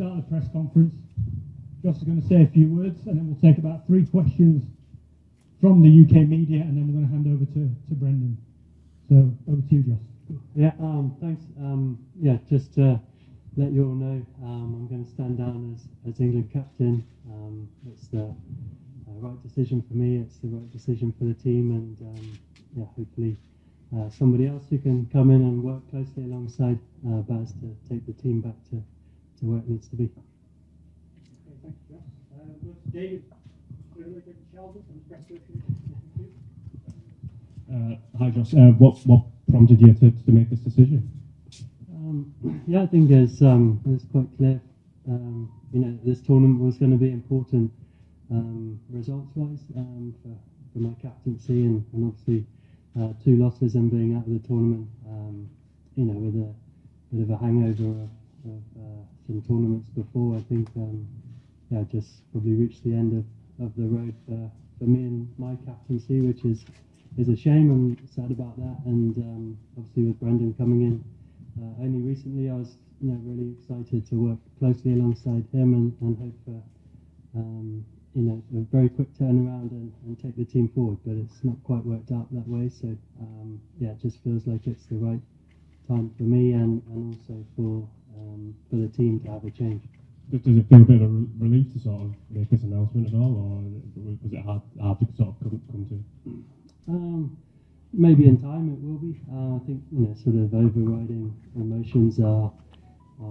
start the press conference. Jos is going to say a few words, and then we'll take about 3 questions from the UK media, and then we're going to hand over to Brendon. So over to you, Jos. Yeah, thanks. Just to let you all know, I'm going to stand down as England captain. It's the right decision for me. It's the right decision for the team, and hopefully somebody else who can come in and work closely alongside Baz to take the team back to where it needs to be. Okay, thank you, Jos. David, Sheldon from the press Hi, Jos. What prompted you to make this decision? I think it's quite clear. This tournament was going to be important results-wise for my captaincy, and obviously 2 losses and being out of the tournament. With a bit of a hangover of some tournaments before, I think just probably reached the end of the road for me and my captaincy, which is a shame. I'm sad about that, and obviously with Brendon coming in only recently, I was really excited to work closely alongside him and hope for a very quick turnaround and take the team forward. But it's not quite worked out that way, so it just feels like it's the right time for me and also for the team to have a change. Does it feel a bit of relief to sort of make this announcement at all, or was it hard to sort of come to? Maybe in time it will be. I think sort of overriding emotions are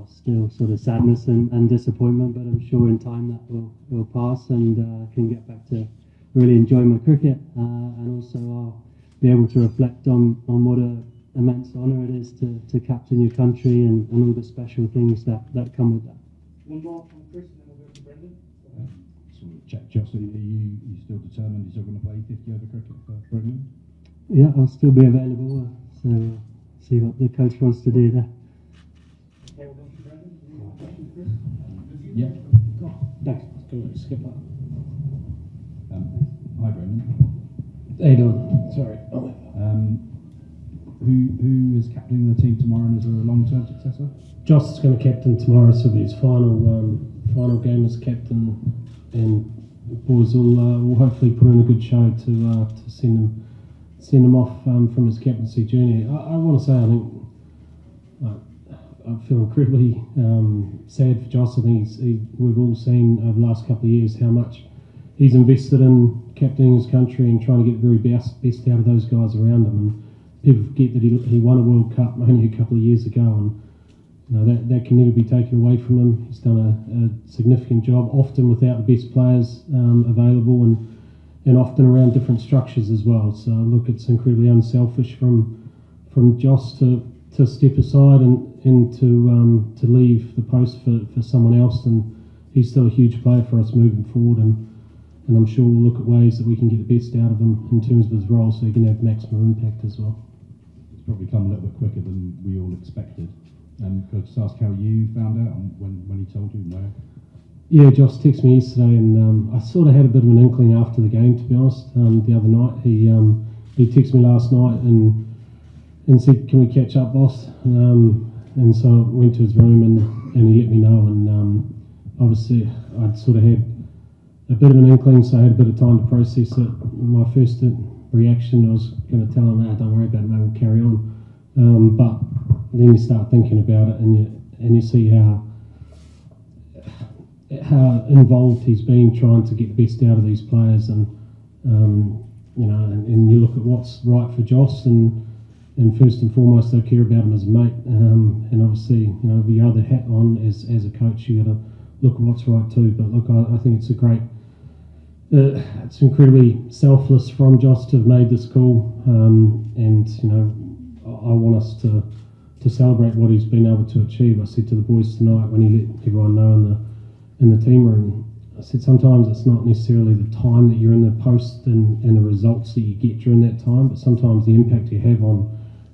still sort of sadness and disappointment, but I'm sure in time that will pass, and can get back to really enjoy my cricket, and also I'll be able to reflect on what an immense honour it is to captain your country and all the special things that come with that. One more from Chris, and then we'll go to Brendon. Check, Jos, are you still determined you're still going to play 50 over cricket for Brendon? Yeah, I'll still be available, so see what the coach wants to do there. Okay, we'll go to Brendon. Any more questions, Chris? Yeah. Thanks. Go ahead, skip that. Hi, Brendon. How you doing? Sorry. Who is captaining the team tomorrow, and is there a long-term successor? Jos is going to captain tomorrow, so it'll be his final game as captain, and the boys will hopefully put in a good show to send him off from his captaincy journey. I want to say, I think I feel incredibly sad for Jos. I think we've all seen over the last couple of years how much he's invested in captaining his country and trying to get the very best out of those guys around him. And people forget that he won a World Cup only a couple of years ago, and that can never be taken away from him. He's done a significant job, often without the best players available, and often around different structures as well. So look, it's incredibly unselfish from Jos to step aside and to leave the post for someone else, and he's still a huge player for us moving forward, and I'm sure we'll look at ways that we can get the best out of him in terms of his role so he can have maximum impact as well. It's probably come a little bit quicker than we all expected. Could I just ask how you found out and when he told you? No. Yeah, Jos texted me yesterday, and I sort of had a bit of an inkling after the game, to be honest. The other night, he texted me last night and said, "Can we catch up, boss?" And so I went to his room and he let me know. And obviously, I'd sort of had a bit of an inkling, so I had a bit of time to process it. My first reaction, I was going to tell him, "Don't worry about it, mate, we'll carry on." But then you start thinking about it, and you see how involved he's been trying to get the best out of these players, and and you look at what's right for Jos, and first and foremost they care about him as a mate, and obviously with your other hat on as a coach, you got to look at what's right too. But look, I think it's it's incredibly selfless from Jos to have made this call, and I want us to celebrate what he's been able to achieve. I said to the boys tonight when he let everyone know in the team room, I said sometimes it's not necessarily the time that you're in the post and the results that you get during that time, but sometimes the impact you have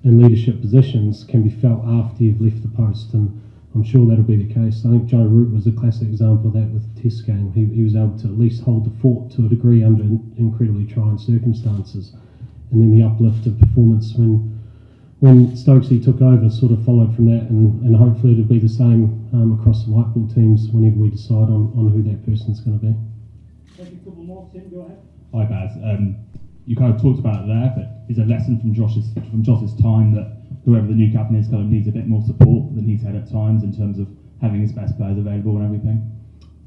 in leadership positions can be felt after you've left the post, and I'm sure that'll be the case. I think Joe Root was a classic example of that with the Test game. He was able to at least hold the fort to a degree under incredibly trying circumstances, and then the uplift of performance when when Stokesy took over, sort of followed from that, and hopefully it'll be the same across the white ball teams whenever we decide on who that person's going to be. Take a couple more, Tim, go ahead. Hi, Baz. You kind of talked about it there, but is a lesson from Jos's time that whoever the new captain is kind of needs a bit more support than he's had at times in terms of having his best players available and everything?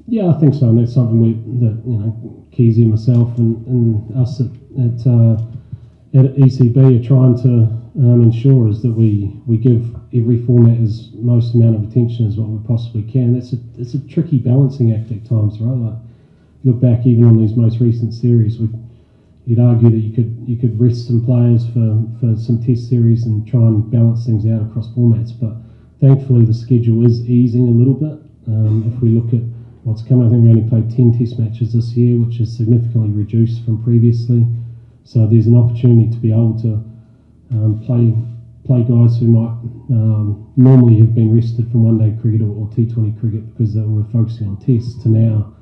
Yeah, I think so, and that's something that Keezy, myself, and us at ECB are trying to ensure is that we give every format as most amount of attention as what we possibly can. It's a tricky balancing act at times, right? Like, look back even on these most recent series, you'd argue that you could rest some players for some test series and try and balance things out across formats. But thankfully, the schedule is easing a little bit. If we look at what's coming, I think we only played 10 test matches this year, which is significantly reduced from previously. So there's an opportunity to be able to play guys who might normally have been rested from one-day cricket or T20 cricket because they were focusing on tests to now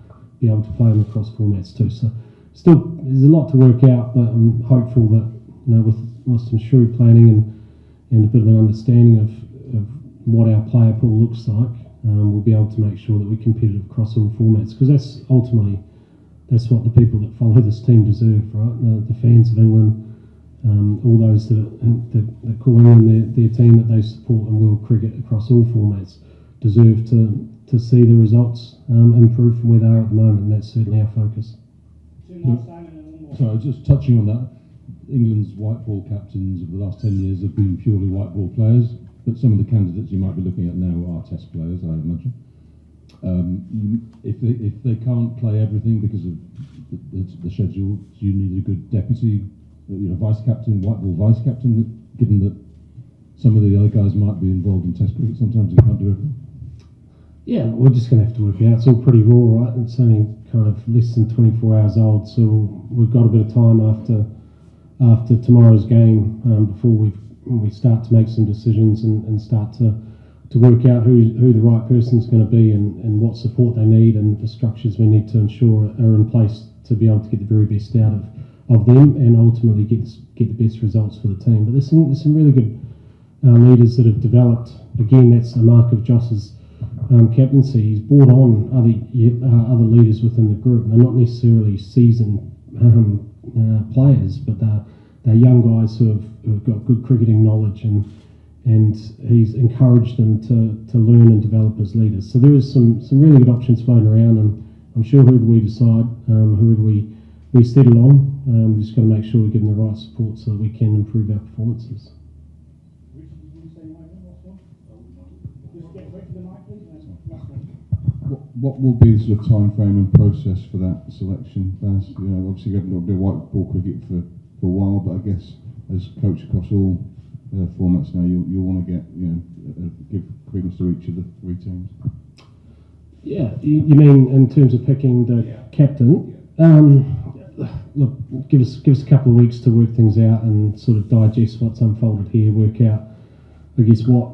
be able to play them across formats too. So still, there's a lot to work out, but I'm hopeful that with some shrewd planning and a bit of an understanding of what our player pool looks like, we'll be able to make sure that we're competitive across all formats, because that's ultimately what the people that follow this team deserve, right? The fans of England, all those that call England their team that they support in world cricket across all formats deserve to see the results improve from where they are at the moment, and that's certainly our focus. So just touching on that, England's white ball captains of the last 10 years have been purely white ball players, but some of the candidates you might be looking at now are test players, I imagine. If they can't play everything because of the schedule, do you need a good deputy, vice captain, white ball vice captain, given that some of the other guys might be involved in test cricket, sometimes they can't do everything? Yeah, we're just going to have to work it out. It's all pretty raw, right? It's only kind of less than 24 hours old, so we've got a bit of time after tomorrow's game before we start to make some decisions and start to work out who the right person's going to be and what support they need and the structures we need to ensure are in place to be able to get the very best out of them and ultimately get the best results for the team. But there's some really good leaders that have developed. Again, that's a mark of Jos's captaincy. He's brought on other leaders within the group. They're not necessarily seasoned players, but they're young guys who have got good cricketing knowledge, and he's encouraged them to learn and develop as leaders. So there is some really good options floating around, and I'm sure whoever we decide, whoever we settle on, we've just got to make sure we give them the right support so that we can improve our performances. What will be the sort of time frame and process for that selection, Baz? Obviously you've got a bit of white ball cricket for a while, but I guess as coach across all formats now, you'll want to get give credence to each of the three teams. Yeah, you mean in terms of picking the captain? Look, give us a couple of weeks to work things out and sort of digest what's unfolded here. Work out, I guess, what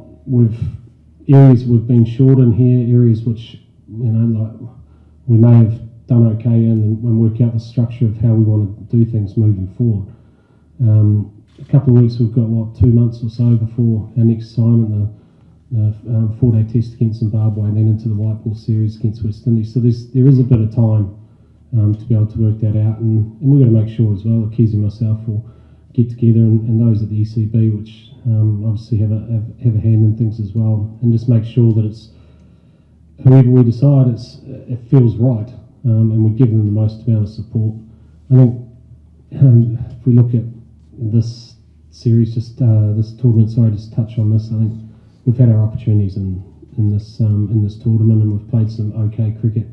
areas we've been short in here, areas which like we may have done okay in, and work out the structure of how we want to do things moving forward. A couple of weeks, we've got 2 months or so before our next assignment, the 4-day test against Zimbabwe, and then into the white ball series against West Indies. So there is a bit of time to be able to work that out, and we've got to make sure as well that Keezy and myself will get together, and those at the ECB, which obviously have a hand in things as well, and just make sure that it's whoever we decide, it feels right, and we give them the most amount of support. I think if we look at this series, this tournament, just touch on this. I think we've had our opportunities in this tournament, and we've played some okay cricket.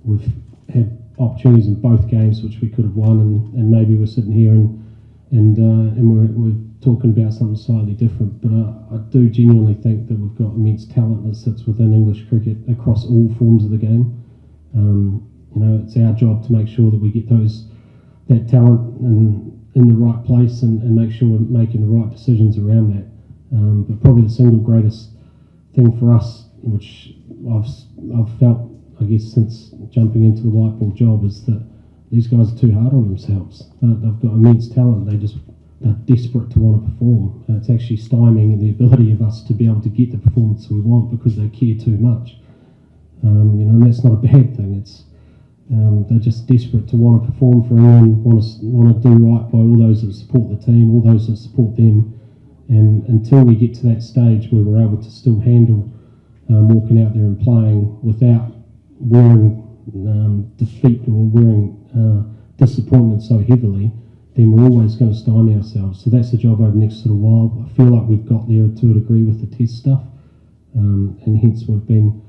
We've had opportunities in both games which we could have won, and maybe we're sitting here and we're talking about something slightly different. But I do genuinely think that we've got immense talent that sits within English cricket across all forms of the game. It's our job to make sure that we get that talent in the right place and make sure we're making the right decisions around that. But probably the single greatest thing for us, which I've felt, I guess, since jumping into the white ball job, is that these guys are too hard on themselves. They've got immense talent. They just they're desperate to want to perform. It's actually stymieing the ability of us to be able to get the performance we want because they care too much. And that's not a bad thing. It's they're just desperate to want to perform for England, want to do right by all those that support the team, all those that support them. And until we get to that stage where we're able to still handle walking out there and playing without wearing defeat or wearing disappointment so heavily, then we're always going to stymie ourselves. So that's the job over the next little while. I feel like we've got there to a degree with the test stuff, and hence we've been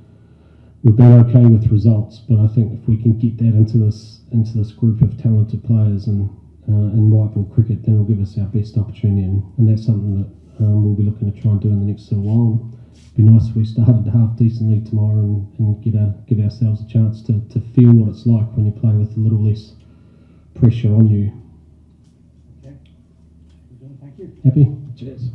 okay with results. But I think if we can get that into this group of talented players and in white ball cricket, then it'll give us our best opportunity, and that's something that we'll be looking to try and do in the next little while. It'd be nice if we started half decently tomorrow and give ourselves a chance to feel what it's like when you play with a little less pressure on you. Okay. Thank you. Happy? Cheers.